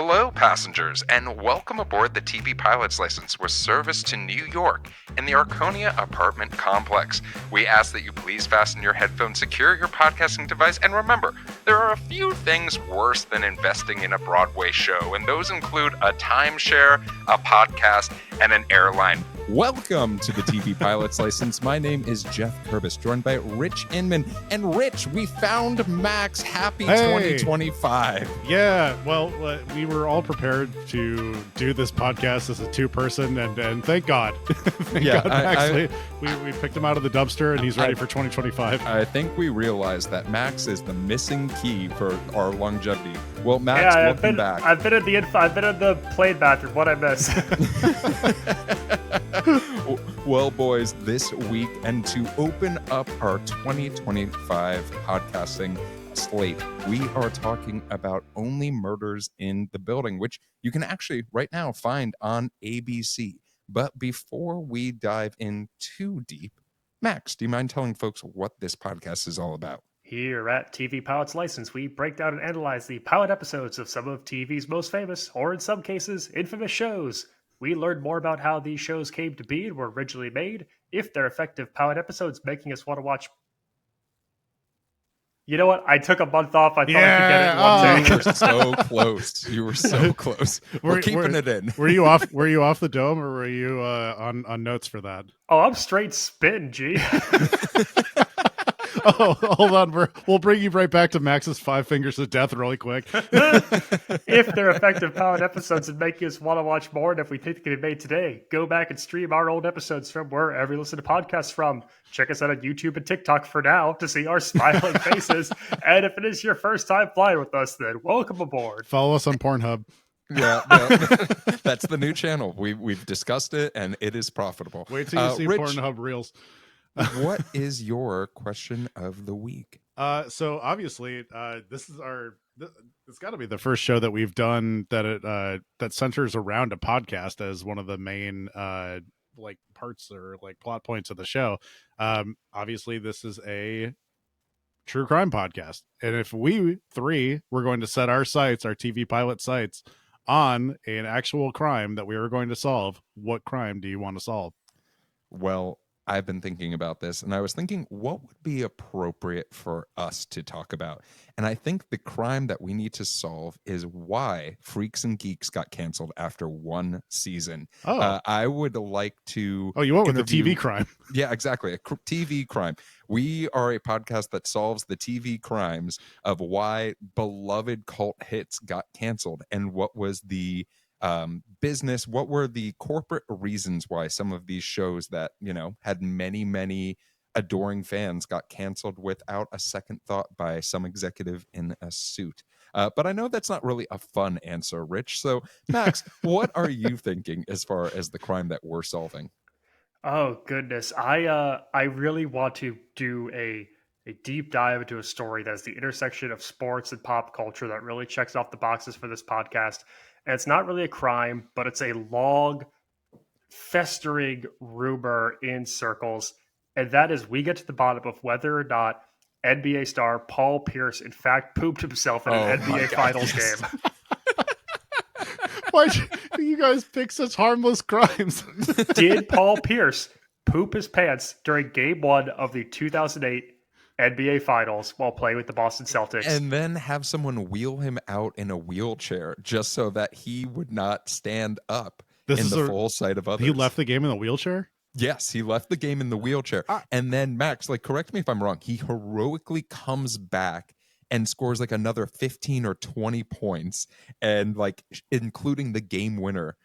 Hello, passengers, and welcome aboard the TV Pilot's License with service to New York in the Arconia apartment complex. We ask that you please fasten your headphones, secure your podcasting device, and remember, there are a few things worse than investing in a Broadway show, and those include a timeshare, a podcast, and an airline. Welcome to the TV Pilot's License. My name is Jeff Kurbis, joined by Rich Inman. And Rich, we found Max. Happy 2025. Yeah, well, we were all prepared to do this podcast as a two-person, and thank God. Thank God, Max. We picked him out of the dumpster, and he's ready for 2025. I think we realized that Max is the missing key for our longevity. Well, Max, welcome back. I've been at the plane bathroom. What'd I miss? Well, boys, this week, and to open up our 2025 podcasting slate, we are talking about Only Murders in the Building, which you can actually right now find on ABC. But before we dive in too deep, Max, do you mind telling folks what this podcast is all about? Here at TV Pilot's License, we break down and analyze the pilot episodes of some of TV's most famous, or in some cases, infamous shows. We learn more about how these shows came to be and were originally made, if they're effective pilot episodes making us want to watch. You know what? I took a month off. I thought I could get it in one day. You were so close. You were so close. We're keeping it in. Were you off? Were you off the dome, or were you on notes for that? Oh, I'm straight spin, G. Oh, hold on. We'll bring you right back to Max's Five Fingers of Death really quick. If they're effective pilot episodes and make us want to watch more, and if we think they can be made today, go back and stream our old episodes from wherever you listen to podcasts from. Check us out on YouTube and TikTok for now to see our smiling faces. And if it is your first time flying with us, then welcome aboard. Follow us on Pornhub. Yeah, that's the new channel. We've discussed it, and it is profitable. Wait till you see Rich, Pornhub Reels. What is your question of the week? So obviously, this is it's got to be the first show that we've done that that centers around a podcast as one of the main like parts or like plot points of the show. Obviously, this is a true crime podcast, and if we three were going to set our sights, our TV pilot sights, on an actual crime that we were going to solve, what crime do you want to solve? Well, I've been thinking about this, and I was thinking what would be appropriate for us to talk about. And I think the crime that we need to solve is why Freaks and Geeks got canceled after one season. I would like to... Oh, you went with the TV crime. Yeah, exactly. A TV crime. We are a podcast that solves the TV crimes of why beloved cult hits got canceled and what was the... business, what were the corporate reasons why some of these shows that, you know, had many adoring fans got canceled without a second thought by some executive in a suit. But I know that's not really a fun answer, Rich. So, Max, what are you thinking as far as the crime that we're solving? Oh, goodness. I really want to do a deep dive into a story that is the intersection of sports and pop culture that really checks off the boxes for this podcast. And it's not really a crime, but it's a long, festering rumor in circles. And that is, we get to the bottom of whether or not NBA star Paul Pierce, in fact, pooped himself in an NBA Finals game. Why do you guys pick such harmless crimes? Did Paul Pierce poop his pants during Game 1 of the 2008 NBA Finals while playing with the Boston Celtics? And then have someone wheel him out in a wheelchair just so that he would not stand up in the full sight of others. He left the game in the wheelchair? Yes, he left the game in the wheelchair. And then, Max, like, correct me if I'm wrong, he heroically comes back and scores like another 15 or 20 points, and like including the game winner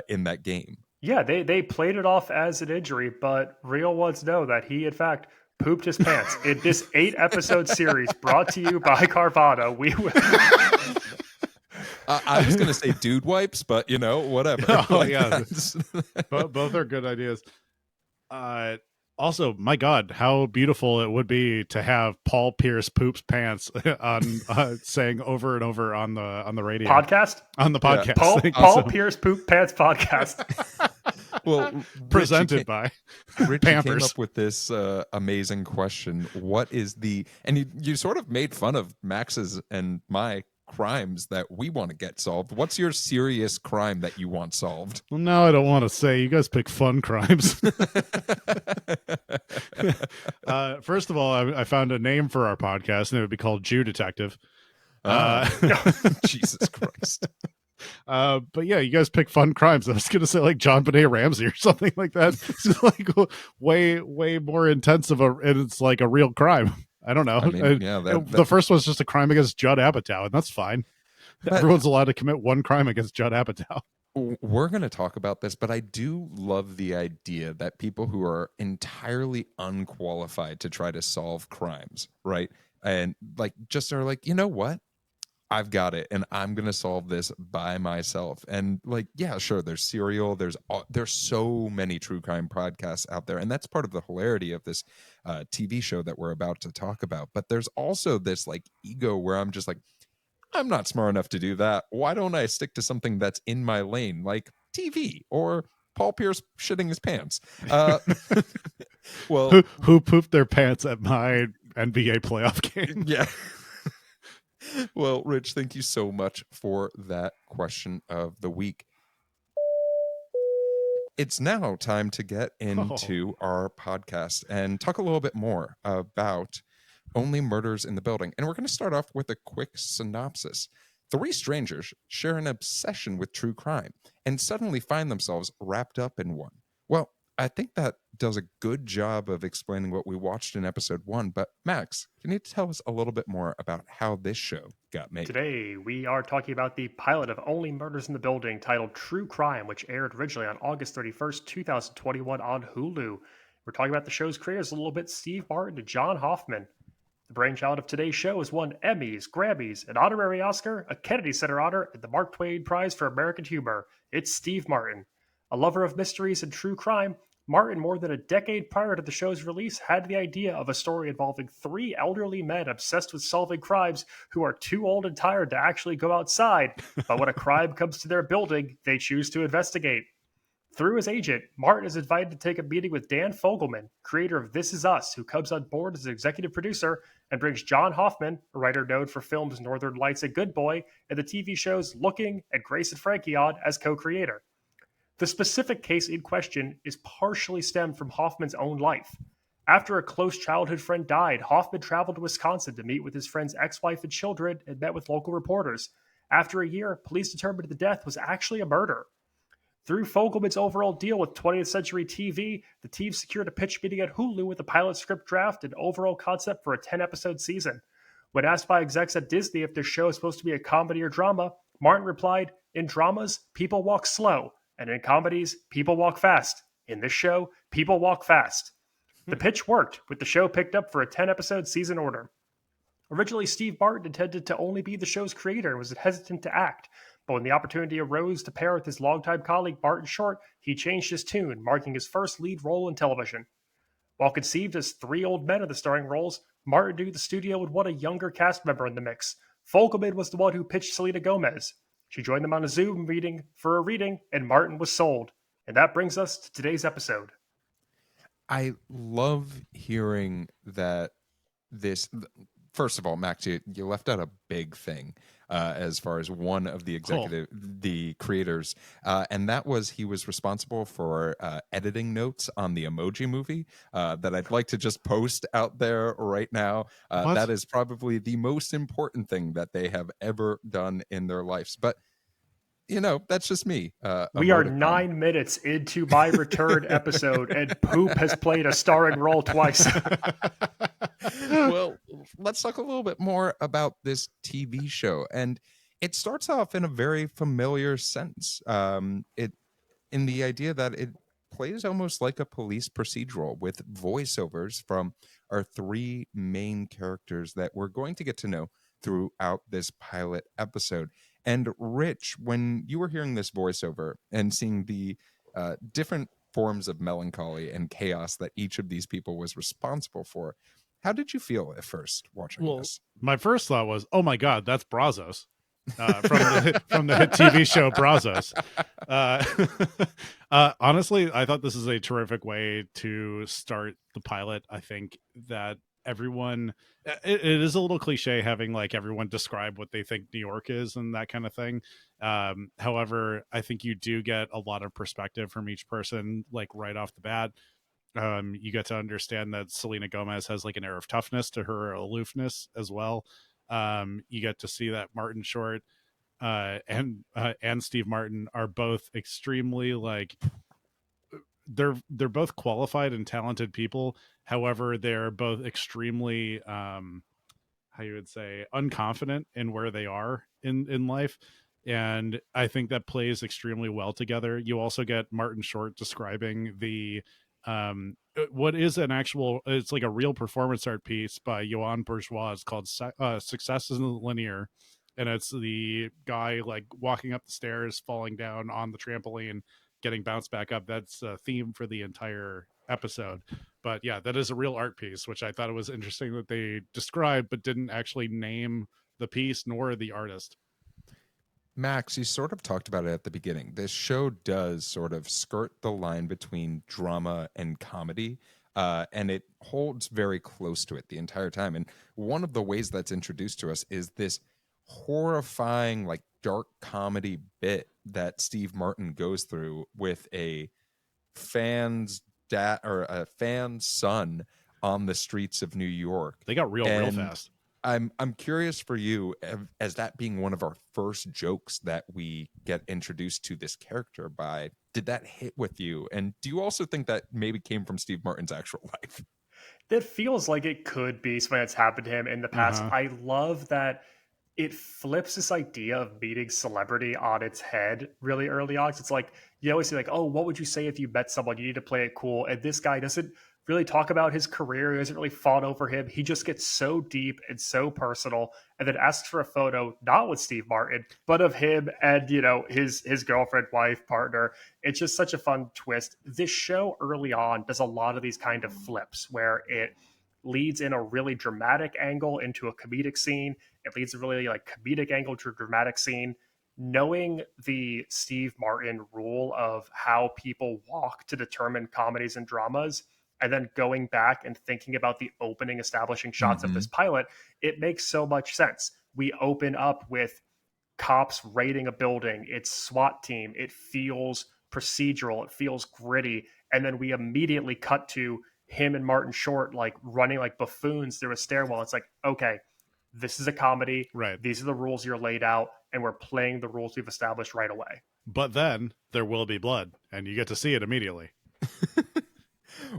in that game. Yeah, they played it off as an injury, but real ones know that he, in fact, pooped his pants. In this 8-episode series brought to you by Carvana, we will... I was going to say dude wipes, but, you know, whatever. Oh, like, yeah. Both are good ideas. Also, my God, how beautiful it would be to have Paul Pierce poops pants on saying over and over on the radio podcast. On the podcast, yeah. Paul Pierce poop pants podcast. Well, presented by Rich Pampers. Came up with this amazing question. What is the, and you sort of made fun of Max's and my crimes that we want to get solved. What's your serious crime that you want solved? Well, now I don't want to say. You guys pick fun crimes. First of all, I found a name for our podcast, and it would be called Jew Detective. Jesus Christ. But yeah, you guys pick fun crimes. I was gonna say like John Benet Ramsey or something like that. It's like way more intensive, and it's like a real crime. I don't know. I mean, The first one's just a crime against Judd Apatow, and that's fine. But everyone's allowed to commit one crime against Judd Apatow. We're going to talk about this, but I do love the idea that people who are entirely unqualified to try to solve crimes, right? And like just are like, you know what? I've got it, and I'm going to solve this by myself. And like, yeah, sure, there's Serial, there's so many true crime podcasts out there, and that's part of the hilarity of this TV show that we're about to talk about. But there's also this like ego where I'm just like, I'm not smart enough to do that. Why don't I stick to something that's in my lane, like TV or Paul Pierce shitting his pants? Well, who pooped their pants at my NBA playoff game? Yeah. Well, Rich, thank you so much for that question of the week. It's now time to get into our podcast and talk a little bit more about Only Murders in the Building. And we're going to start off with a quick synopsis. 3 strangers share an obsession with true crime and suddenly find themselves wrapped up in one. Well, I think that does a good job of explaining what we watched in episode 1. But Max, can you tell us a little bit more about how this show got made? Today, we are talking about the pilot of Only Murders in the Building titled True Crime, which aired originally on August 31st, 2021 on Hulu. We're talking about the show's creators a little bit, Steve Martin and John Hoffman. The brainchild of today's show has won Emmys, Grammys, an honorary Oscar, a Kennedy Center honor, and the Mark Twain Prize for American Humor. It's Steve Martin. A lover of mysteries and true crime, Martin, more than a decade prior to the show's release, had the idea of a story involving 3 elderly men obsessed with solving crimes who are too old and tired to actually go outside, but when a crime comes to their building, they choose to investigate. Through his agent, Martin is invited to take a meeting with Dan Fogelman, creator of This Is Us, who comes on board as executive producer and brings John Hoffman, a writer known for films Northern Lights and Good Boy, and the TV shows Looking and Grace and Frankie on as co-creator. The specific case in question is partially stemmed from Hoffman's own life. After a close childhood friend died, Hoffman traveled to Wisconsin to meet with his friend's ex-wife and children and met with local reporters. After a year, police determined the death was actually a murder. Through Fogelman's overall deal with 20th Century TV, the team secured a pitch meeting at Hulu with a pilot script draft and overall concept for a 10-episode season. When asked by execs at Disney if their show is supposed to be a comedy or drama, Martin replied, "In dramas, people walk slow, and in comedies, people walk fast. In this show, people walk fast." The pitch worked, with the show picked up for a 10-episode season order. Originally, Steve Martin intended to only be the show's creator and was hesitant to act, but when the opportunity arose to pair with his longtime colleague Martin Short, he changed his tune, marking his first lead role in television. While conceived as 3 old men in the starring roles, Martin knew the studio would want a younger cast member in the mix. Fogelman was the one who pitched Selena Gomez. She joined them on a Zoom meeting for a reading, and Martin was sold. And that brings us to today's episode. I love hearing that this... First of all, Max, you left out a big thing as far as one of the the creators, and that was he was responsible for editing notes on the Emoji Movie that I'd like to just post out there right now. That is probably the most important thing that they have ever done in their lives. But you know, that's just me. We are 9 minutes into my return episode, and poop has played a starring role twice. Well, let's talk a little bit more about this TV show. And it starts off in a very familiar sense. In the idea that it plays almost like a police procedural with voiceovers from our 3 main characters that we're going to get to know throughout this pilot episode. And Rich, when you were hearing this voiceover and seeing the different forms of melancholy and chaos that each of these people was responsible for, how did you feel at first watching this? My first thought was, oh my God, that's Brazos from the hit TV show Brazos. Honestly, I thought this is a terrific way to start the pilot. I think that everyone, it is a little cliche having like everyone describe what they think New York is and that kind of thing. However, I think you do get a lot of perspective from each person, like right off the bat. You get to understand that Selena Gomez has like an air of toughness to her aloofness as well. You get to see that Martin Short and Steve Martin are both extremely like they're both qualified and talented people. However, they're both extremely how you would say unconfident in where they are in life, and I think that plays extremely well together. You also get Martin Short describing the what is an actual, it's like a real performance art piece by Yoann Bourgeois. It's called Success Isn't Linear, and it's the guy like walking up the stairs, falling down on the trampoline, getting bounced back up. That's a theme for the entire episode. But yeah, that is a real art piece, which I thought it was interesting that they described but didn't actually name the piece nor the artist. Max, you sort of talked about it at the beginning. This show does sort of skirt the line between drama and comedy, and it holds very close to it the entire time. And one of the ways that's introduced to us is this horrifying, like dark comedy bit that Steve Martin goes through with a fan's dad or a fan's son on the streets of New York. They got real fast. I'm curious for you, as that being one of our first jokes that we get introduced to this character by, did that hit with you? And do you also think that maybe came from Steve Martin's actual life? That feels like it could be something that's happened to him in the past. Uh-huh. I love that it flips this idea of meeting celebrity on its head really early on. It's like you always say, like, oh, what would you say if you met someone? You need to play it cool. And this guy doesn't really talk about his career. He doesn't really fawn over him. He just gets so deep and so personal, and then asks for a photo, not with Steve Martin, but of him and his girlfriend, wife, partner. It's just such a fun twist. This show early on does a lot of these kind of flips where it leads in a really dramatic angle into a comedic scene. It leads a really like comedic angle to a dramatic scene. Knowing the Steve Martin rule of how people walk to determine comedies and dramas, and then going back and thinking about the opening establishing shots of this pilot, it makes so much sense. We open up with cops raiding a building. It's SWAT team. It feels procedural. It feels gritty. And then we immediately cut to him and Martin Short like running like buffoons through a stairwell. It's like, okay, this is a comedy. Right. These are the rules you're laid out, and we're playing the rules we've established right away. But then there will be blood, and you get to see it immediately.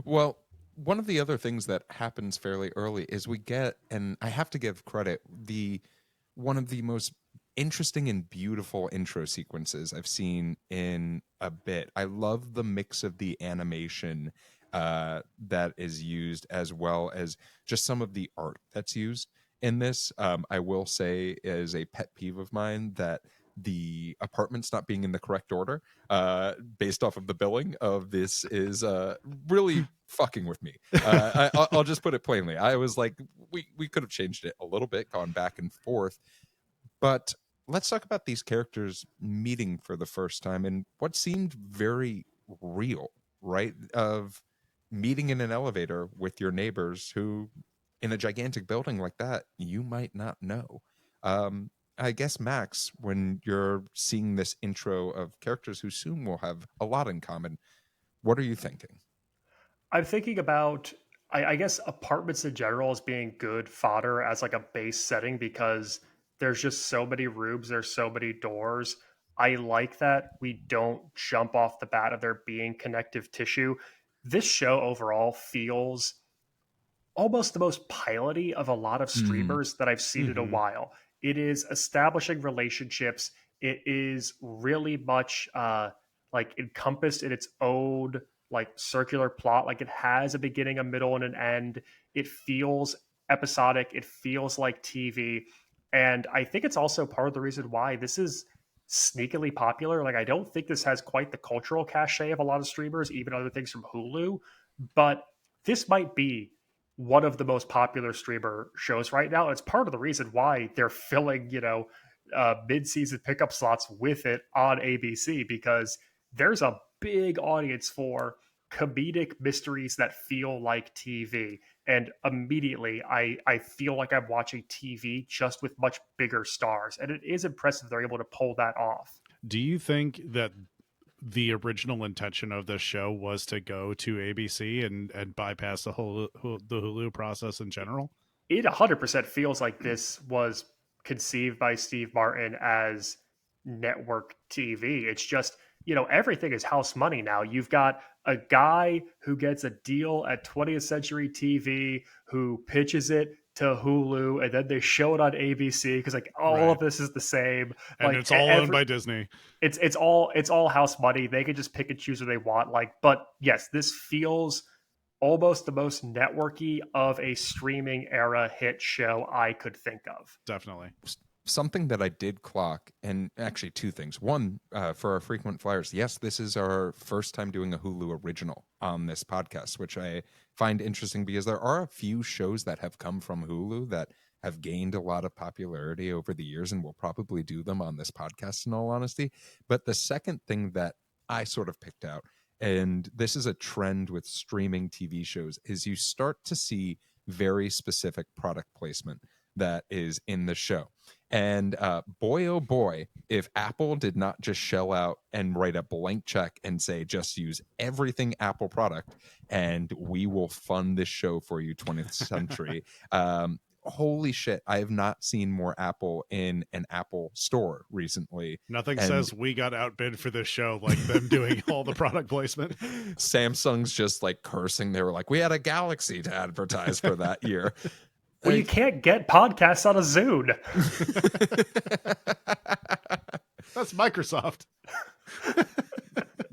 Well, one of the other things that happens fairly early is we get, and I have to give credit, one of the most interesting and beautiful intro sequences I've seen in a bit. I love the mix of the animation that is used, as well as just some of the art that's used in this. I will say is a pet peeve of mine that the apartments not being in the correct order based off of the billing of this is really fucking with me. I'll just put it plainly. I was like, we could have changed it a little bit, gone back and forth. But let's talk about these characters meeting for the first time and what seemed very real, right? Of meeting in an elevator with your neighbors who, in a gigantic building like that, you might not know. I guess, Max, when you're seeing this intro of characters who soon will have a lot in common, what are you thinking? I'm thinking about, I guess, apartments in general as being good fodder as like a base setting because there's just so many rooms, there's so many doors. I like that we don't jump off the bat of there being connective tissue. This show overall feels almost the most piloty of a lot of streamers that I've seen in a while. It is establishing relationships. It is really much like encompassed in its own like circular plot. Like it has a beginning, a middle, and an end. It feels episodic. It feels like TV. And I think it's also part of the reason why this is sneakily popular. Like I don't think this has quite the cultural cachet of a lot of streamers, even other things from Hulu, but this might be one of the most popular streamer shows right now. It's part of the reason why they're filling, mid-season pickup slots with it on ABC, because there's a big audience for comedic mysteries that feel like TV. and immediately I feel like I'm watching TV just with much bigger stars, and it is impressive they're able to pull that off. Do you think that the original intention of this show was to go to ABC and bypass the whole the Hulu process in general? It 100% feels like this was conceived by Steve Martin as network TV. It's just, everything is house money now. You've got a guy who gets a deal at 20th Century TV who pitches it to Hulu, and then they show it on ABC because like all Right. of this is the same. And Like it's all owned by Disney. It's all house money. They can just pick and choose what they want. Like, but yes, this feels almost the most networky of a streaming era hit show I could think of. Definitely. Something that I did clock, and actually two things. One, for our frequent flyers, yes, this is our first time doing a Hulu original on this podcast, which I find interesting because there are a few shows that have come from Hulu that have gained a lot of popularity over the years, and we'll probably do them on this podcast in all honesty. But the second thing that I sort of picked out, and this is a trend with streaming TV shows, is you start to see very specific product placement that is in the show. And boy, oh boy, if Apple did not just shell out and write a blank check and say, just use everything Apple product and we will fund this show for you, 20th Century. Holy shit, I have not seen more Apple in an Apple store recently. Nothing says we got outbid for this show like them doing all the product placement. Samsung's just like cursing. They were like, we had a Galaxy to advertise for that year. Well, you can't get podcasts on a Zune. That's Microsoft.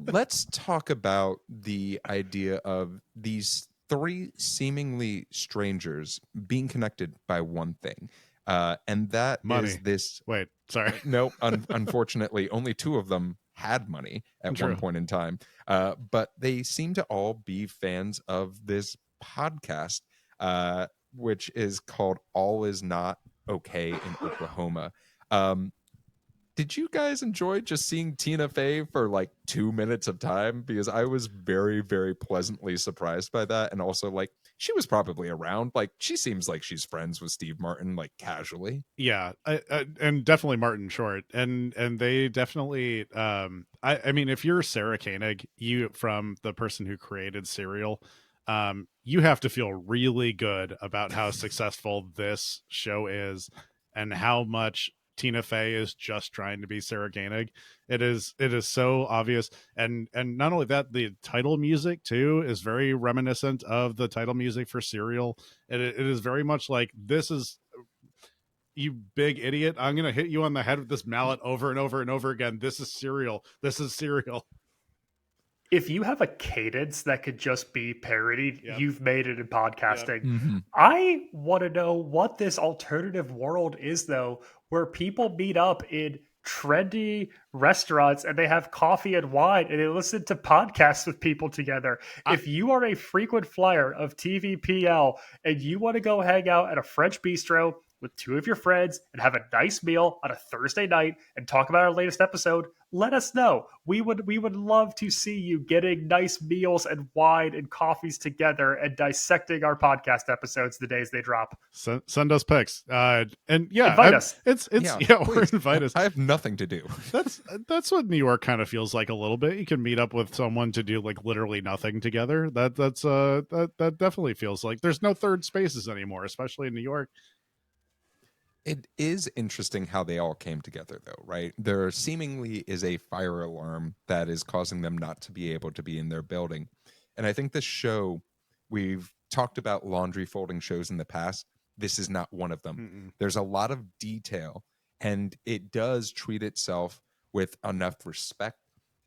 Let's talk about the idea of these three seemingly strangers being connected by one thing. And that money. is this. Wait, sorry. No, unfortunately, only two of them had money at True. one point in time. But they seem to all be fans of this podcast, which is called All Is Not Okay in Oklahoma. Did you guys enjoy just seeing Tina Fey for like 2 minutes of time? Because I was very, very pleasantly surprised by that. And also, like, she was probably around. Like, she seems like she's friends with Steve Martin, like, casually. Yeah, and definitely Martin Short. And they definitely, I mean, if you're Sarah Koenig, from the person who created Serial, you have to feel really good about how successful this show is and how much Tina Fey is just trying to be Sarah Koenig. It is so obvious. And not only that, the title music too is very reminiscent of the title music for Serial. And it is very much like, this is, you big idiot, I'm going to hit you on the head with this mallet over and over and over again. This is Serial. This is Serial. If you have a cadence that could just be parodied, Yep. you've made it in podcasting. Mm-hmm. I want to know what this alternative world is, though, where people meet up in trendy restaurants and they have coffee and wine and they listen to podcasts with people together. If you are a frequent flyer of TVPL and you want to go hang out at a French bistro with two of your friends and have a nice meal on a Thursday night and talk about our latest episode, let us know. We would love to see you getting nice meals and wine and coffees together and dissecting our podcast episodes the days they drop. Send us pics. And yeah, Invite us. It's or invite us. I have nothing to do. That's what New York kind of feels like a little bit. You can meet up with someone to do like literally nothing together. That definitely feels like there's no third spaces anymore, especially in New York. It is interesting how they all came together, though, right? There seemingly is a fire alarm that is causing them not to be able to be in their building. And I think this show, we've talked about laundry folding shows in the past. This is not one of them. Mm-mm. There's a lot of detail, and it does treat itself with enough respect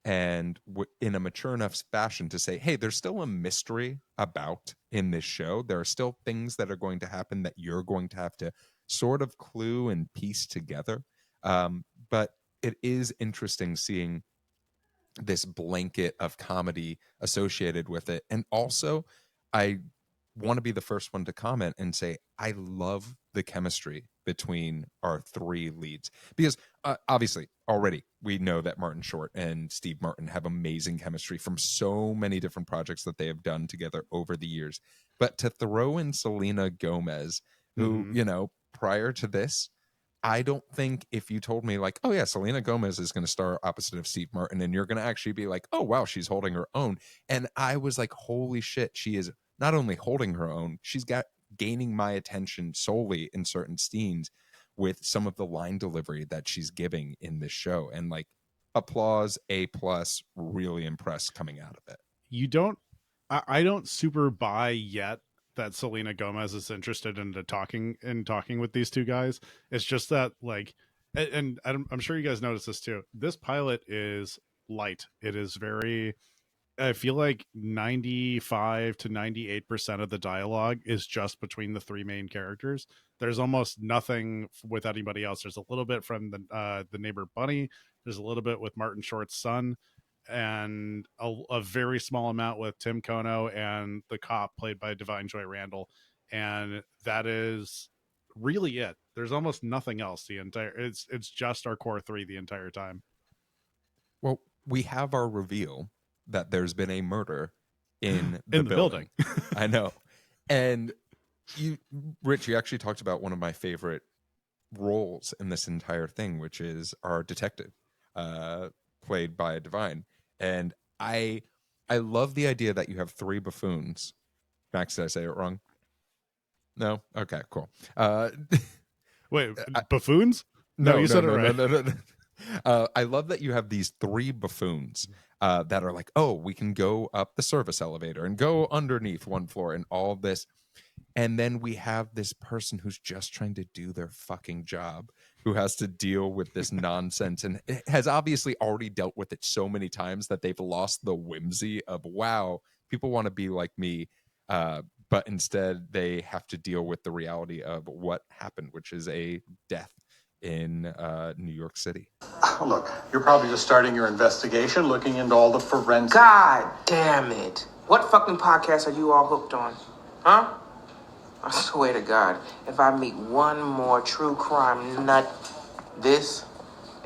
and in a mature enough fashion to say, hey, there's still a mystery about in this show. There are still things that are going to happen that you're going to have to sort of clue and piece together. But it is interesting seeing this blanket of comedy associated with it. And also, I want to be the first one to comment and say, I love the chemistry between our three leads, because obviously already we know that Martin Short and Steve Martin have amazing chemistry from so many different projects that they have done together over the years. But to throw in Selena Gomez, who, Mhm. you know, prior to this, I don't think if you told me like, oh yeah, Selena Gomez is going to star opposite of Steve Martin, and you're going to actually be like, oh wow, she's holding her own. And I was like, holy shit, she is not only holding her own, she's got gaining my attention solely in certain scenes with some of the line delivery that she's giving in this show. And like, applause, A plus, really impressed coming out of it. You don't, I don't super buy yet that Selena Gomez is interested in talking with these two guys. It's just that like, and I'm sure you guys noticed this too. This pilot is light. It is very, I feel like 95 to 98% of the dialogue is just between the three main characters. There's almost nothing with anybody else. There's a little bit from the neighbor Bunny. There's a little bit with Martin Short's son, and a very small amount with Tim Kono and the cop played by Divine Joy Randall. And that is really it. There's almost nothing else. It's just our core three the entire time. Well, we have our reveal that there's been a murder in the In the building. I know. And you, Rich, you actually talked about one of my favorite roles in this entire thing, which is our detective, played by Divine. And I love the idea that you have three buffoons. Max, did I say it wrong? No? Okay, cool. Wait, buffoons? No, you said it right. No. I love that you have these three buffoons that are like, oh, we can go up the service elevator and go underneath one floor and all this. And then we have this person who's just trying to do their fucking job, who has to deal with this nonsense and has obviously already dealt with it so many times that they've lost the whimsy of, wow, people want to be like me. But instead they have to deal with the reality of what happened, which is a death in New York City. Look, you're probably just starting your investigation, looking into all the forensic... God damn it. What fucking podcast are you all hooked on? Huh? I swear to God, if I meet one more true crime nut, this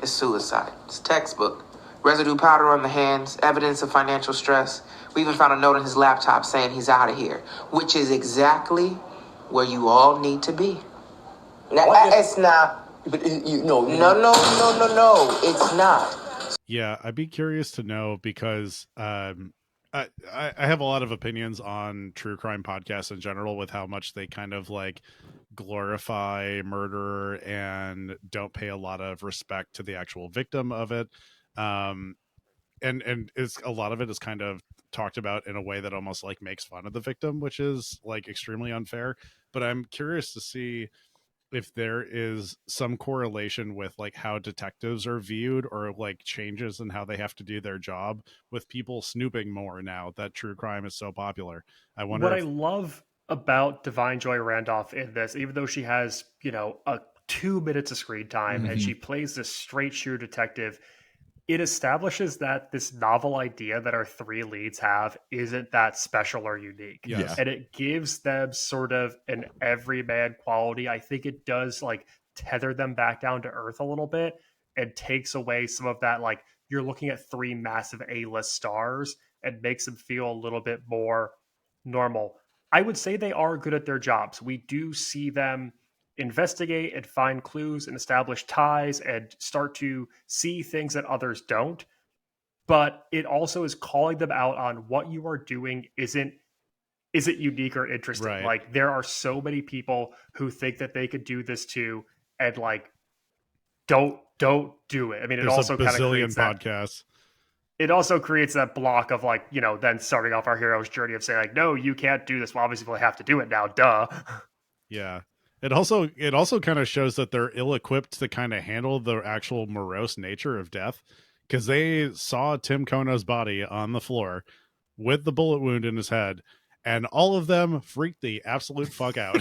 is suicide. It's textbook. Residue powder on the hands, evidence of financial stress. We even found a note on his laptop saying he's out of here, which is exactly where you all need to be. Now, it's not... But No, it's not. Yeah, I'd be curious to know because I have a lot of opinions on true crime podcasts in general with how much they kind of like glorify murder and don't pay a lot of respect to the actual victim of it. And it's a lot of it is kind of talked about in a way that almost like makes fun of the victim, which is like extremely unfair. But I'm curious to see if there is some correlation with like how detectives are viewed or like changes in how they have to do their job with people snooping more now that true crime is so popular. I wonder What I love about Divine Joy Randolph in this, even though she has, you know, 2 minutes of screen time and she plays this straight shooter detective, it establishes that this novel idea that our three leads have isn't that special or unique. Yes. And it gives them sort of an everyman quality. I think it does like tether them back down to earth a little bit and takes away some of that, like you're looking at three massive A-list stars and makes them feel a little bit more normal. I would say they are good at their jobs. We do see them investigate and find clues and establish ties and start to see things that others don't. But it also is calling them out on what you are doing isn't unique or interesting. Right. Like there are so many people who think that they could do this too, and like don't do it. I mean, it there's also a kind of bazillion creates that. podcasts. It also creates that block of like, you know, then starting off our hero's journey of saying like, no, you can't do this. Well, obviously we'll have to do it now. Duh. Yeah. It also kind of shows that they're ill-equipped to kind of handle the actual morose nature of death, because they saw Tim Kono's body on the floor with the bullet wound in his head, and all of them freaked the absolute fuck out.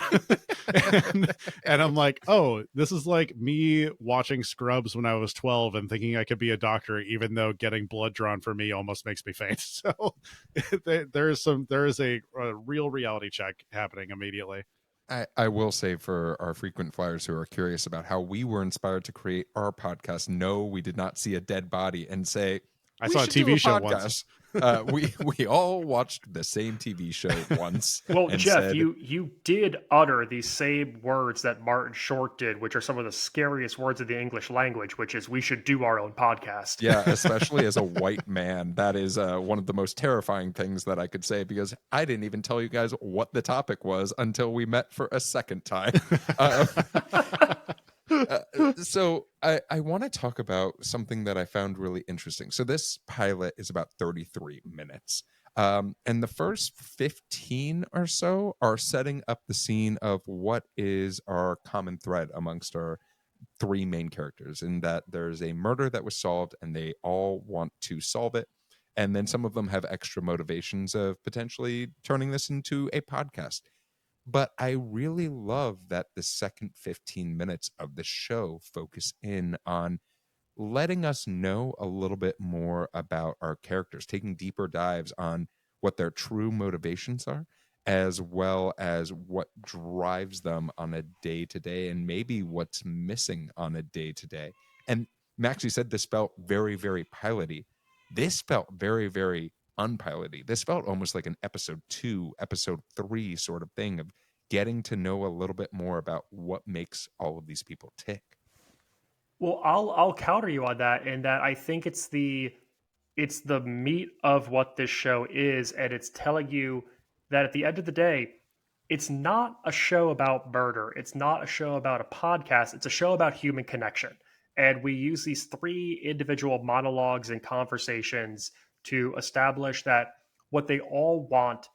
and I'm like, oh, this is like me watching Scrubs when I was 12 and thinking I could be a doctor, even though getting blood drawn for me almost makes me faint. So there is a real reality check happening immediately. I will say for our frequent flyers who are curious about how we were inspired to create our podcast, no, we did not see a dead body and say, I we saw a should do TV show once. podcast. We all watched the same TV show once. Well, and Jeff, said, you did utter these same words that Martin Short did, which are some of the scariest words of the English language, which is we should do our own podcast. yeah, especially as a white man, that is one of the most terrifying things that I could say, because I didn't even tell you guys what the topic was until we met for a second time. So I want to talk about something that I found really interesting. So this pilot is about 33 minutes. And the first 15 or so are setting up the scene of what is our common thread amongst our three main characters, in that there's a murder that was solved and they all want to solve it. And then some of them have extra motivations of potentially turning this into a podcast. But I really love that the second 15 minutes of the show focus in on letting us know a little bit more about our characters, taking deeper dives on what their true motivations are, as well as what drives them on a day to day, and maybe what's missing on a day to day. And Max, you said this felt very, very piloty. This felt very, very unpiloty. This felt almost like an episode 2, episode 3 sort of thing of getting to know a little bit more about what makes all of these people tick. Well, I'll counter you on that, in that I think it's the meat of what this show is, and it's telling you that at the end of the day, it's not a show about murder. It's not a show about a podcast. It's a show about human connection. And we use these 3 individual monologues and conversations to establish that what they all want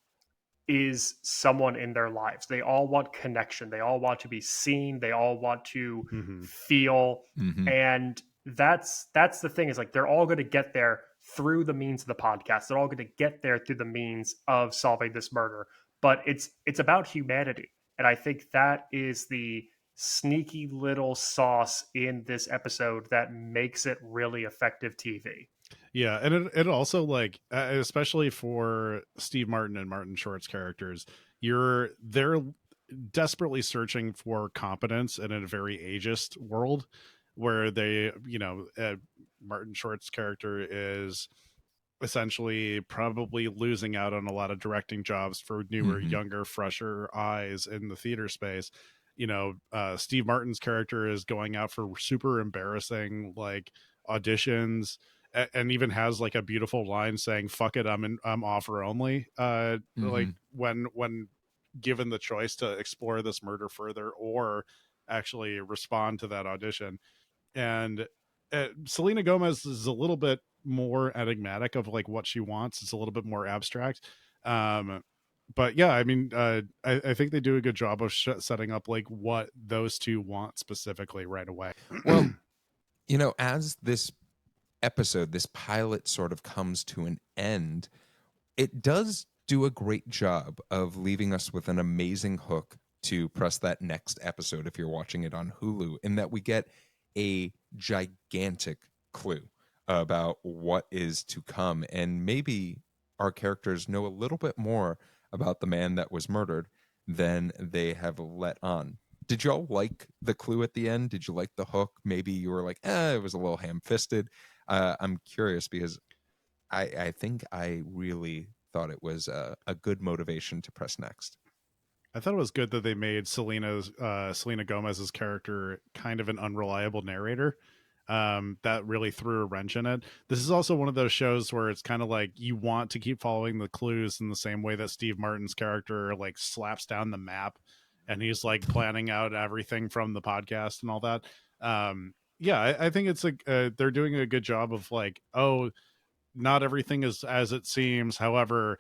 is someone in their lives. They all want connection. They all want to be seen. They all want to feel. And that's the thing, is like they're all going to get there through the means of the podcast. They're all going to get there through the means of solving this murder. But it's about humanity. And I think that is the sneaky little sauce in this episode that makes it really effective TV. Yeah, and it also, like, especially for Steve Martin and Martin Short's characters, they're desperately searching for competence in a very ageist world, where they, Martin Short's character is essentially probably losing out on a lot of directing jobs for newer, younger, fresher eyes in the theater space. Steve Martin's character is going out for super embarrassing, like, auditions, and even has like a beautiful line saying "fuck it, I'm offer only." Like when given the choice to explore this murder further or actually respond to that audition. And Selena Gomez is a little bit more enigmatic of like what she wants. It's a little bit more abstract. But yeah, I mean, I think they do a good job of setting up like what those two want specifically right away. Well, as this episode, this pilot sort of comes to an end, it does do a great job of leaving us with an amazing hook to press that next episode if you're watching it on Hulu, in that we get a gigantic clue about what is to come, and maybe our characters know a little bit more about the man that was murdered than they have let on. Did y'all like the clue at the end? Did you like the hook? Maybe you were like, it was a little ham-fisted. I'm curious, because I think I really thought it was a good motivation to press next. I thought it was good that they made Selena Gomez's character kind of an unreliable narrator. That really threw a wrench in it. This is also one of those shows where it's kind of like you want to keep following the clues in the same way that Steve Martin's character like slaps down the map and he's like planning out everything from the podcast and all that. Yeah, I think it's they're doing a good job of like, not everything is as it seems. However,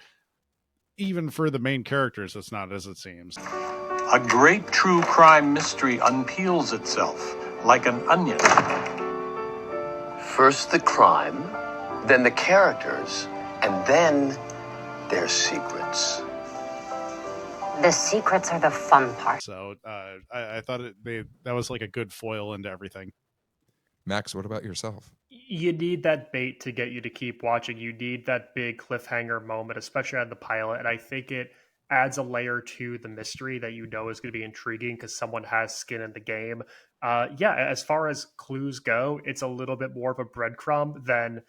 even for the main characters, it's not as it seems. A great true crime mystery unpeels itself like an onion. First the crime, then the characters, and then their secrets. The secrets are the fun part. So I thought that was like a good foil into everything. Max, what about yourself? You need that bait to get you to keep watching. You need that big cliffhanger moment, especially on the pilot. And I think it adds a layer to the mystery that is going to be intriguing because someone has skin in the game. Yeah, as far as clues go, it's a little bit more of a breadcrumb than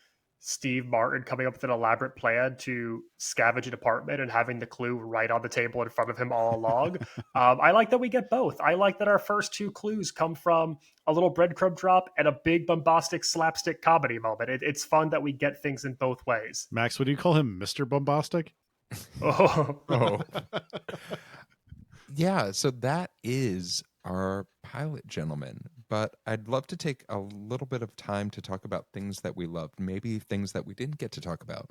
Steve Martin coming up with an elaborate plan to scavenge an apartment and having the clue right on the table in front of him all along. I like that we get both. I like that our first two clues come from a little breadcrumb drop and a big bombastic slapstick comedy moment. It's fun that we get things in both ways. Max, would you call him Mr. Bombastic? Oh. Yeah, so that is our pilot, gentlemen. But I'd love to take a little bit of time to talk about things that we loved, maybe things that we didn't get to talk about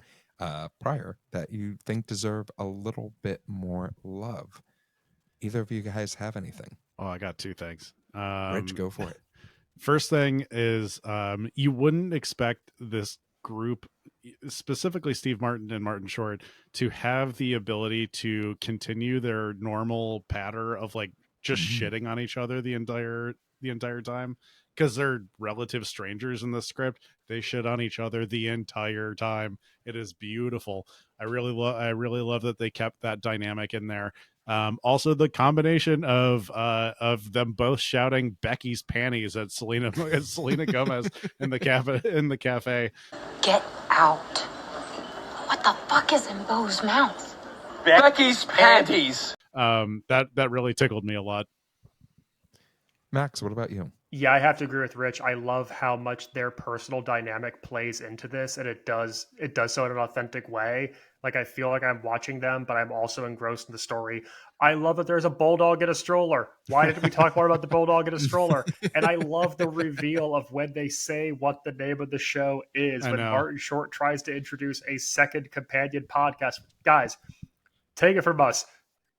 prior that you think deserve a little bit more love. Either of you guys have anything? Oh, I got two things. Rich, go for it. First thing is you wouldn't expect this group, specifically Steve Martin and Martin Short, to have the ability to continue their normal patter of like just shitting on each other the entire time, because they're relative strangers in the script. They shit on each other the entire time. It is beautiful. I really love that they kept that dynamic in there. Also the combination of them both shouting Becky's panties at Selena Gomez in the cafe. Get out. What the fuck is in Bo's mouth? Becky's panties. That really tickled me a lot. Max, what about you? Yeah, I have to agree with Rich. I love how much their personal dynamic plays into this, and it does so in an authentic way. Like, I feel like I'm watching them, but I'm also engrossed in the story. I love that there's a bulldog in a stroller. Why didn't we talk more about the bulldog in a stroller? And I love the reveal of when they say what the name of the show is. When Martin Short tries to introduce a second companion podcast. Guys, take it from us.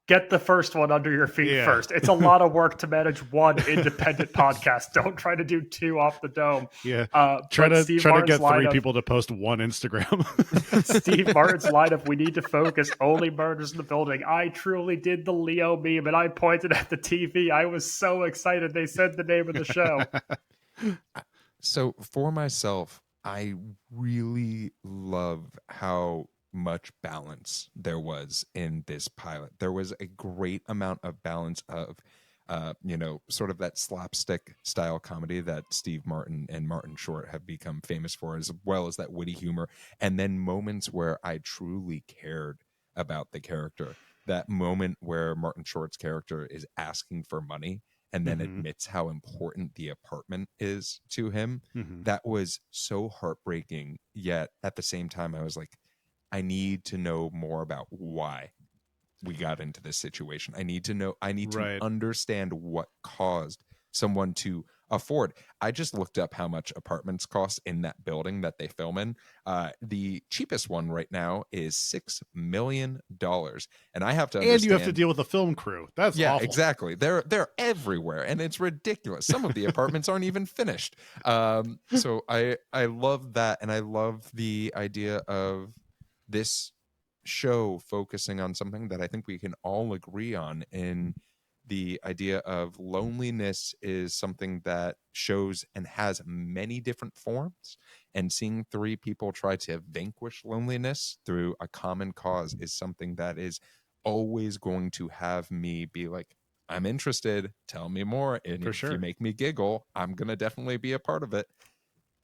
Get the first one under your feet first. It's a lot of work to manage one independent podcast. Don't try to do two off the dome. Yeah. Try to get three people to post one Instagram. Steve Martin's line of "We need to focus, only murders in the building." I truly did the Leo meme, and I pointed at the TV. I was so excited they said the name of the show. So for myself, I really love how much balance there was in this pilot. There was a great amount of balance of sort of that slapstick style comedy that Steve Martin and Martin Short have become famous for, as well as that witty humor, and then moments where I truly cared about the character. That moment where Martin Short's character is asking for money and then admits how important the apartment is to him. That was so heartbreaking, yet at the same time I was like, I need to know more about why we got into this situation. I need to understand what caused someone to afford. I just looked up how much apartments cost in that building that they film in. The cheapest one right now is $6 million. And I have to understand. And you have to deal with a film crew. That's awful. Exactly. They're everywhere, and it's ridiculous. Some of the apartments aren't even finished. So I love that, and I love the idea of this show focusing on something that I think we can all agree on, in the idea of loneliness is something that shows and has many different forms, and seeing three people try to vanquish loneliness through a common cause is something that is always going to have me be like, I'm interested, tell me more, and if you make me giggle, I'm gonna definitely be a part of it.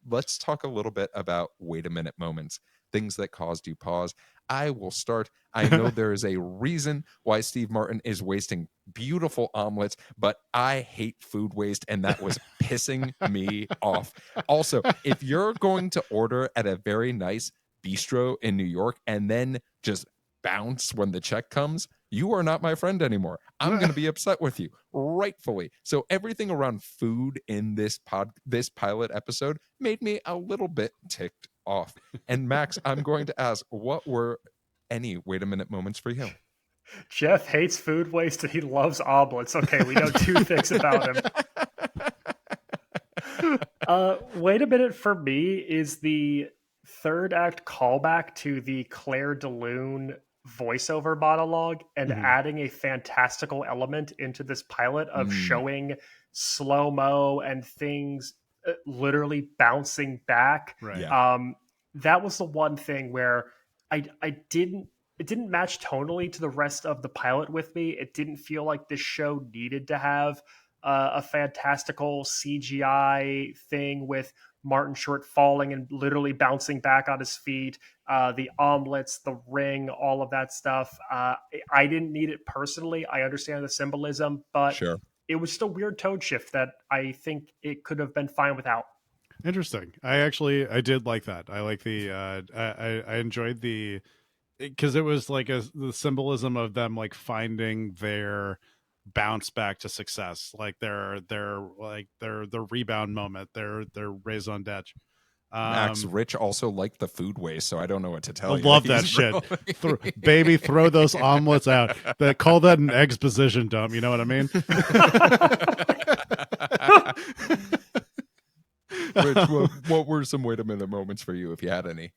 Let's talk a little bit about wait a minute moments, things that caused you pause. I will start. I know there is a reason why Steve Martin is wasting beautiful omelets, but I hate food waste, and that was pissing me off. Also, if you're going to order at a very nice bistro in New York and then just bounce when the check comes, you are not my friend anymore. I'm going to be upset with you, rightfully. So everything around food in this pilot episode made me a little bit ticked off. And Max, I'm going to ask, what were any wait a minute moments for you? Jeff hates food waste and he loves omelets. Okay, we know two things about him. Wait a minute for me is the third act callback to the Claire de Lune voiceover monologue and adding a fantastical element into this pilot of showing slow-mo and things literally bouncing back. Right. That was the one thing where I didn't it didn't match tonally to the rest of the pilot with me. It didn't feel like this show needed to have a fantastical CGI thing with Martin Short falling and literally bouncing back on his feet, the omelets, the ring, all of that stuff. I didn't need it personally. I understand the symbolism, but Sure. it was just a weird tone shift that I think it could have been fine without. Interesting. I did like that. I like the I enjoyed the, because it was like the symbolism of them like finding their bounce back to success, like their rebound moment, their raison d'etre. Max Rich also liked the food waste, so I don't know what to tell I you. love that shit. Baby, throw those omelets out. Call that an exposition dump. You know what I mean? Rich, what were some wait a minute moments for you, if you had any?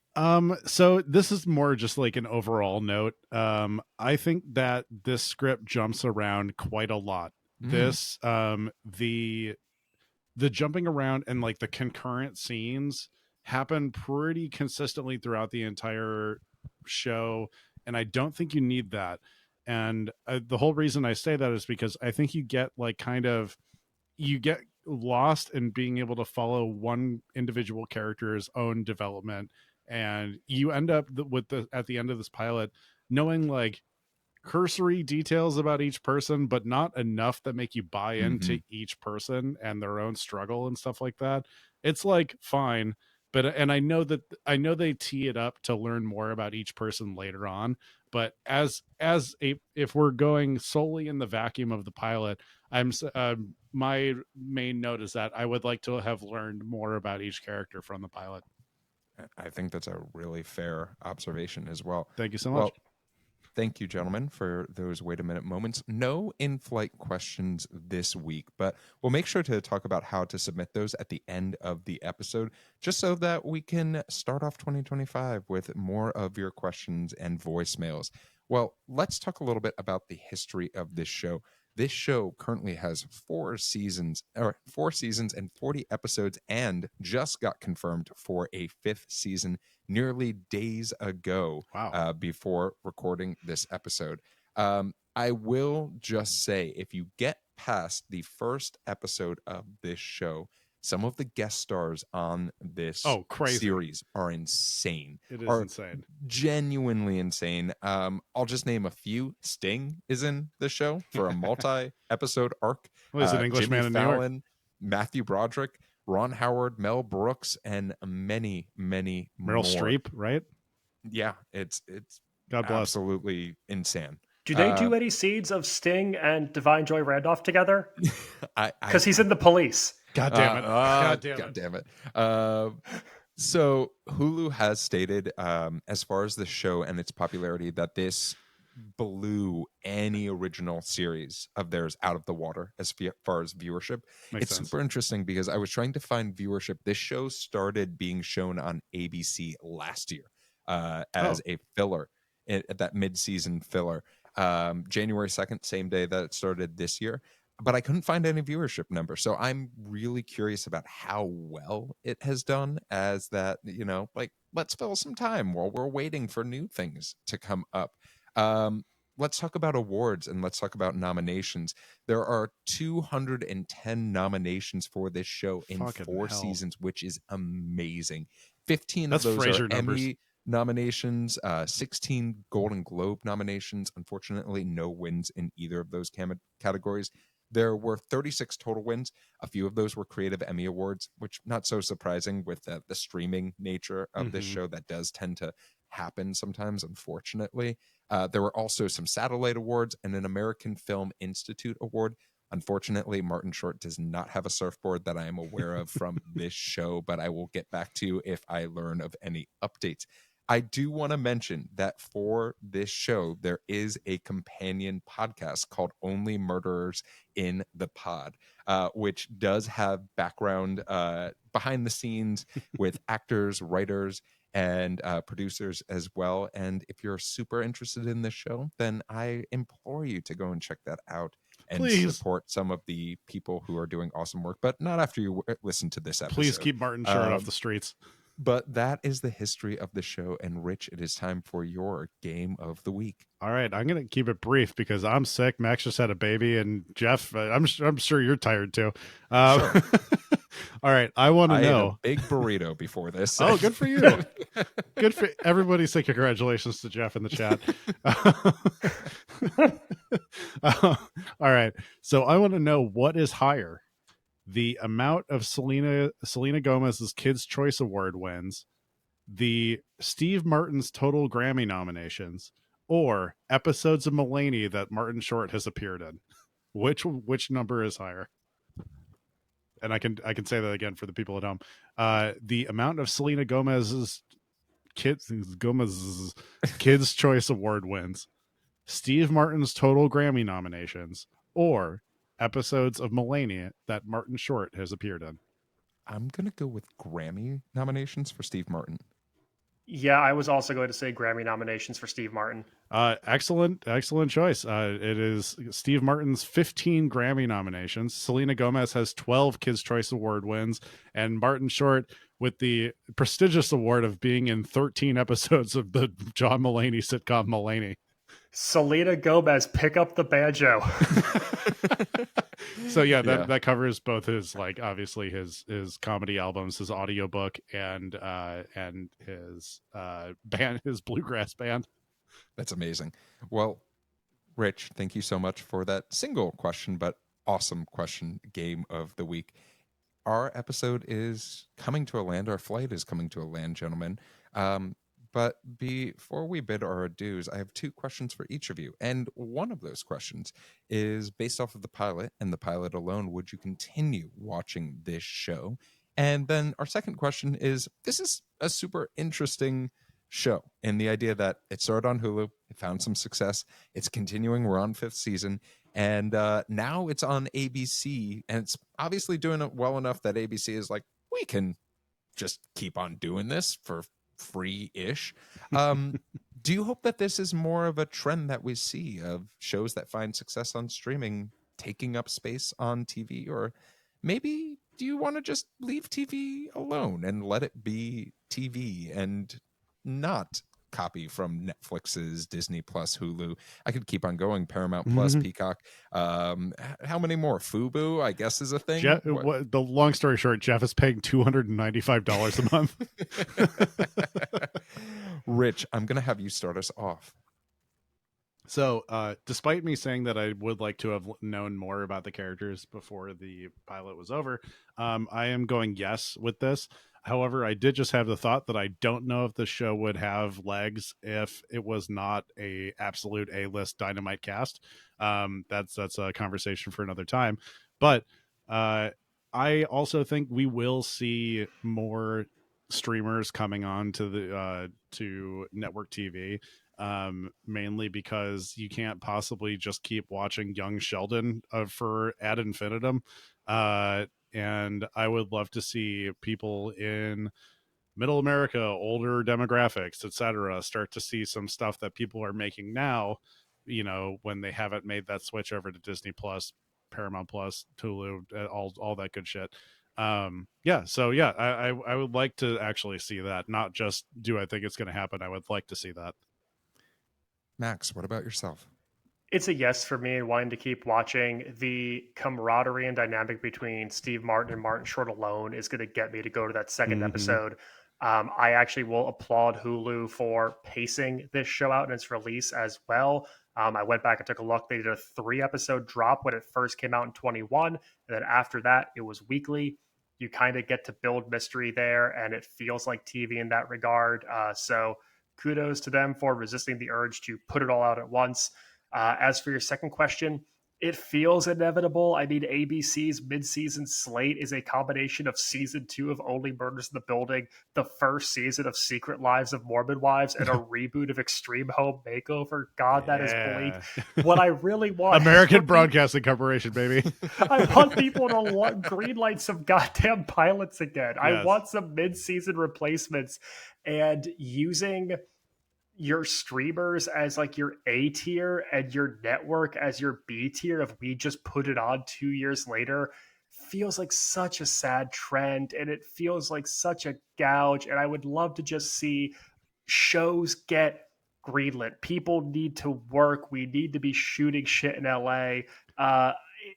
So this is more just like an overall note. I think that this script jumps around quite a lot. This the jumping around and like the concurrent scenes happen pretty consistently throughout the entire show, and I don't think you need that. And the whole reason I say that is because I think you get lost in being able to follow one individual character's own development, and you end up at the end of this pilot knowing like cursory details about each person, but not enough that make you buy into each person and their own struggle and stuff like that. It's like fine, but and I know they tee it up to learn more about each person later on, but if we're going solely in the vacuum of the pilot, my main note is that I would like to have learned more about each character from the pilot. I think that's a really fair observation as well. Thank you so much. Well, thank you, gentlemen, for those wait a minute moments. No in-flight questions this week, but we'll make sure to talk about how to submit those at the end of the episode, just so that we can start off 2025 with more of your questions and voicemails. Well, let's talk a little bit about the history of this show. This show currently has 4 seasons and 40 episodes, and just got confirmed for a 5th season nearly days ago. Wow. Before recording this episode. I will just say, if you get past the first episode of this show, some of the guest stars on this series are insane. It is insane. Genuinely insane. I'll just name a few. Sting is in the show for a multi-episode arc. Well, he's an Englishman in New York. Matthew Broderick, Ron Howard, Mel Brooks, and many, many more. Meryl Streep, right? Yeah, it's God bless. Absolutely insane. Do they do any scenes of Sting and Divine Joy Randolph together? Because he's in the police. God damn it. God damn it. So Hulu has stated, as far as the show and its popularity, that this blew any original series of theirs out of the water as far as viewership. It's super interesting because I was trying to find viewership. This show started being shown on ABC last year as a filler, at that mid-season filler. January 2nd, same day that it started this year. But I couldn't find any viewership numbers. So I'm really curious about how well it has done, as that, like, let's fill some time while we're waiting for new things to come up. Let's talk about awards and let's talk about nominations. There are 210 nominations for this show in 4 seasons, which is amazing. 15 of those Frasier are numbers. Emmy nominations, 16 Golden Globe nominations. Unfortunately, no wins in either of those categories. There were 36 total wins. A few of those were Creative Emmy Awards, which not so surprising with the streaming nature of this show. That does tend to happen sometimes, unfortunately. There were also some Satellite Awards and an American Film Institute Award. Unfortunately, Martin Short does not have a surfboard that I am aware of from this show, but I will get back to you if I learn of any updates. I do want to mention that for this show, there is a companion podcast called Only Murderers in the Pod, which does have background behind the scenes with actors, writers, and producers as well. And if you're super interested in this show, then I implore you to go and check that out and support some of the people who are doing awesome work, but not after you listen to this episode. Please keep Martin Short off the streets. But that is the history of the show. And Rich, it is time for your game of the week. All right, I'm gonna keep it brief because I'm sick. Max just had a baby, and Jeff, I'm sure you're tired too. Sure. All right, I want to I ate a know. big burrito before this. Oh, good for you. Good for everybody. Say congratulations to Jeff in the chat. All right, so I want to know what is higher, the amount of Selena Gomez's Kids' Choice Award wins, the Steve Martin's total Grammy nominations, or episodes of Mulaney that Martin Short has appeared in. Which number is higher? And I can say that again for the people at home. The amount of Selena Gomez's Kids Choice Award wins, Steve Martin's total Grammy nominations, or episodes of Mulaney that Martin Short has appeared in. I'm going to go with Grammy nominations for Steve Martin. Yeah, I was also going to say Grammy nominations for Steve Martin. Excellent choice. It is Steve Martin's 15 Grammy nominations. Selena Gomez has 12 Kids' Choice Award wins, and Martin Short with the prestigious award of being in 13 episodes of the John Mulaney sitcom Mulaney. Selena Gomez, pick up the banjo. So yeah, that covers both his, like, obviously his comedy albums, his audiobook, and his band, his bluegrass band. That's amazing. Well, Rich, thank you so much for that single question, but awesome question game of the week. Our episode is coming to a land. Our flight is coming to a land, gentlemen. But before we bid our adieus, I have two questions for each of you. And one of those questions is based off of the pilot and the pilot alone. Would you continue watching this show? And then our second question is, this is a super interesting show, and the idea that it started on Hulu, it found some success, it's continuing, we're on 5th season, and now it's on ABC, and it's obviously doing it well enough that ABC is like, we can just keep on doing this for free-ish. Do you hope that this is more of a trend that we see of shows that find success on streaming taking up space on TV, or maybe do you want to just leave TV alone and let it be TV and not copy from Netflix's Disney Plus, Hulu? I could keep on going. Paramount Plus, Peacock. How many more? Fubu, I guess, is a thing. The long story short, Jeff is paying $295 a month. Rich, I'm going to have you start us off. So, despite me saying that I would like to have known more about the characters before the pilot was over, I am going yes with this. However, I did just have the thought that I don't know if the show would have legs if it was not a absolute A-list dynamite cast. That's a conversation for another time. But I also think we will see more streamers coming on to the to network TV. Mainly because you can't possibly just keep watching Young Sheldon for ad infinitum. And I would love to see people in middle America, older demographics, etc., start to see some stuff that people are making now, when they haven't made that switch over to Disney Plus, Paramount Plus, Hulu, all that good shit. I would like to actually see that. Not just do I think it's going to happen. I would like to see that. Max, what about yourself? It's a yes for me, wanting to keep watching. The camaraderie and dynamic between Steve Martin and Martin Short alone is going to get me to go to that second episode. I actually will applaud Hulu for pacing this show out and its release as well. I went back and took a look. They did a 3-episode drop when it first came out in 21. And then after that, it was weekly. You kind of get to build mystery there, and it feels like TV in that regard. So kudos to them for resisting the urge to put it all out at once. As for your second question, it feels inevitable. I mean, ABC's mid-season slate is a combination of season 2 of Only Murders in the Building, the first season of Secret Lives of Mormon Wives, and a reboot of Extreme Home Makeover. God, that is bleak. What I really want... American Broadcasting Corporation, baby. I want people to greenlight some goddamn pilots again. Yes. I want some mid-season replacements, and using your streamers as like your A tier and your network as your B tier, if we just put it on 2 years later, feels like such a sad trend, and it feels like such a gouge. And I would love to just see shows get greenlit. People need to work. We need to be shooting shit in LA.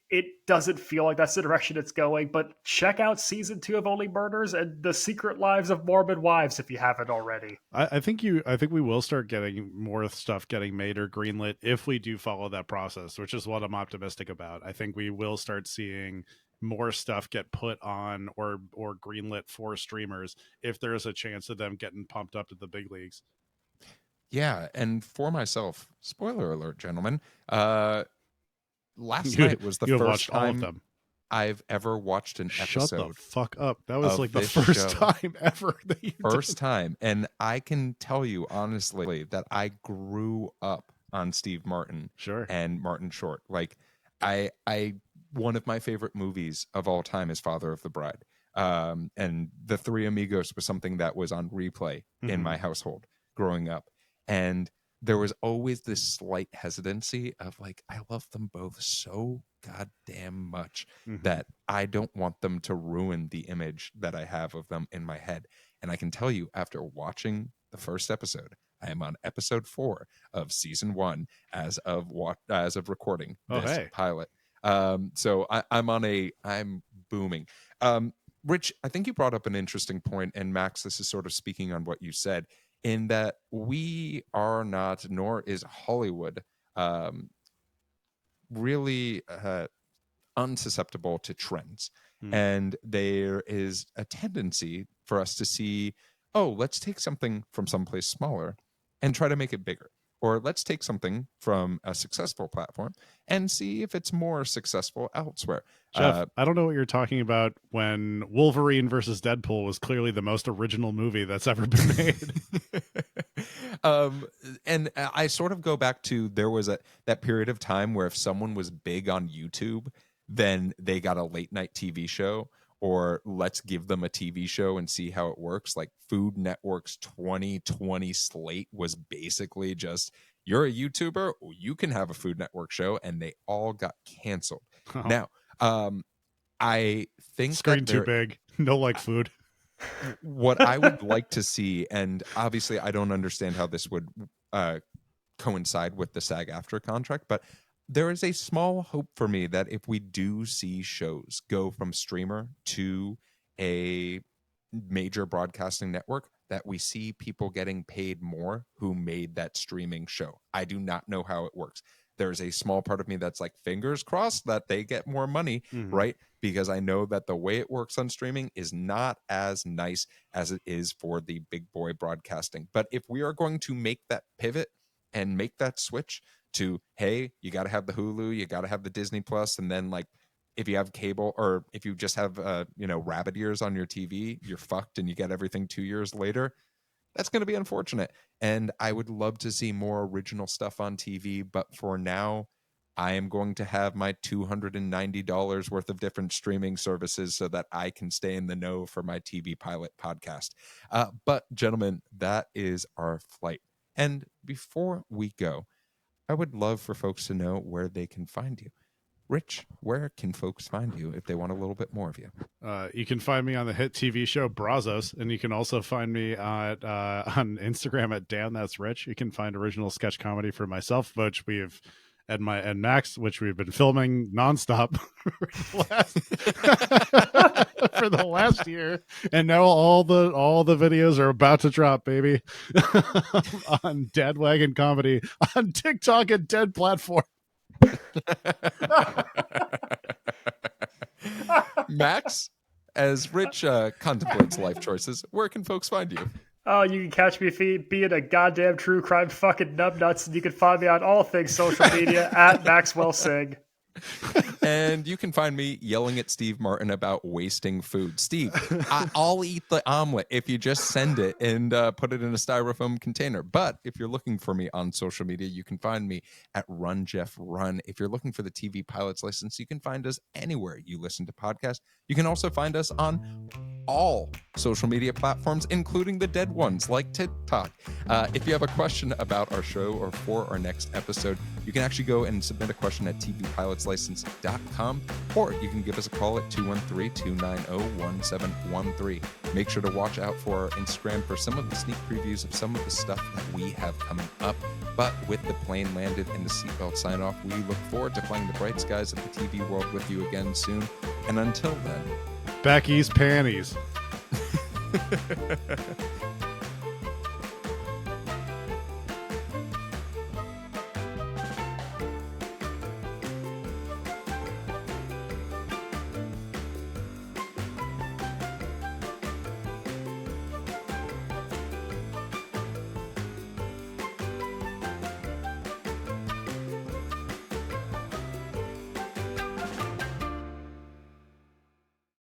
It doesn't feel like that's the direction it's going, but check out season 2 of Only Murders and The Secret Lives of Mormon Wives if you haven't already. I think we will start getting more stuff getting made or greenlit if we do follow that process, which is what I'm optimistic about. I think we will start seeing more stuff get put on or greenlit for streamers if there is a chance of them getting pumped up to the big leagues. Yeah, and for myself, spoiler alert, gentlemen, last night was the first time I've ever watched an episode. Shut the fuck up. That was like the first time ever that you First time. And I can tell you honestly that I grew up on Steve Martin and Martin Short. Like I one of my favorite movies of all time is Father of the Bride. And The Three Amigos was something that was on replay in my household growing up. And there was always this slight hesitancy of like, I love them both so goddamn much that I don't want them to ruin the image that I have of them in my head. And I can tell you, after watching the first episode, I am on episode 4 of season 1 as of recording this pilot. So I'm booming. Rich, I think you brought up an interesting point, and Max, this is sort of speaking on what you said, in that we are not, nor is Hollywood, really unsusceptible to trends. And there is a tendency for us to see, oh, let's take something from someplace smaller and try to make it bigger. Or let's take something from a successful platform and see if it's more successful elsewhere. Jeff, I don't know what you're talking about when Wolverine versus Deadpool was clearly the most original movie that's ever been made. And I sort of go back to, there was that period of time where if someone was big on YouTube, then they got a late night TV show, or let's give them a TV show and see how it works. Like Food Network's 2020 slate was basically just, you're a YouTuber, you can have a Food Network show, and they all got canceled. Now, I think screen too big, no like food. What I would like to see, and obviously I don't understand how this would coincide with the SAG-AFTRA contract, but there is a small hope for me that if we do see shows go from streamer to a major broadcasting network, that we see people getting paid more who made that streaming show. I do not know how it works. There's a small part of me that's like, fingers crossed that they get more money, right? Because I know that the way it works on streaming is not as nice as it is for the big boy broadcasting. But if we are going to make that pivot and make that switch to, hey, you got to have the Hulu, you got to have the Disney Plus, and then like if you have cable, or if you just have rabbit ears on your TV, you're fucked and you get everything 2 years later. That's going to be unfortunate. And I would love to see more original stuff on TV, but for now, I am going to have my $290 worth of different streaming services so that I can stay in the know for my TV pilot podcast. But gentlemen, that is our flight. And before we go, I would love for folks to know where they can find you. Rich, where can folks find you if they want a little bit more of you? You can find me on the hit TV show Brazos, and you can also find me on Instagram at Damn That's Rich. You can find original sketch comedy for myself, which we've and Max, which we've been filming nonstop for the last year, and now all the videos are about to drop, baby, on Dead Wagon Comedy on TikTok and Dead Platform. Max, as Rich contemplates life choices, where can folks find you? Oh, you can catch me being a goddamn true crime fucking numbnuts, and you can find me on all things social media at Maxwell Singh. And you can find me yelling at Steve Martin about wasting food. Steve, I'll eat the omelet if you just send it and put it in a styrofoam container. But if you're looking for me on social media, you can find me at Run Jeff Run. If you're looking for the TV Pilot's License, you can find us anywhere you listen to podcasts. You can also find us on all social media platforms, including the dead ones like TikTok. If you have a question about our show or for our next episode, You can actually go and submit a question at tvpilotslicense.com, or you can give us a call at 213-290-1713. Make sure to watch out for our Instagram for some of the sneak previews of some of the stuff that we have coming up. But with the plane landed and the seatbelt sign off, we look forward to flying the bright skies of the TV world with you again soon. And until then, Becky's panties.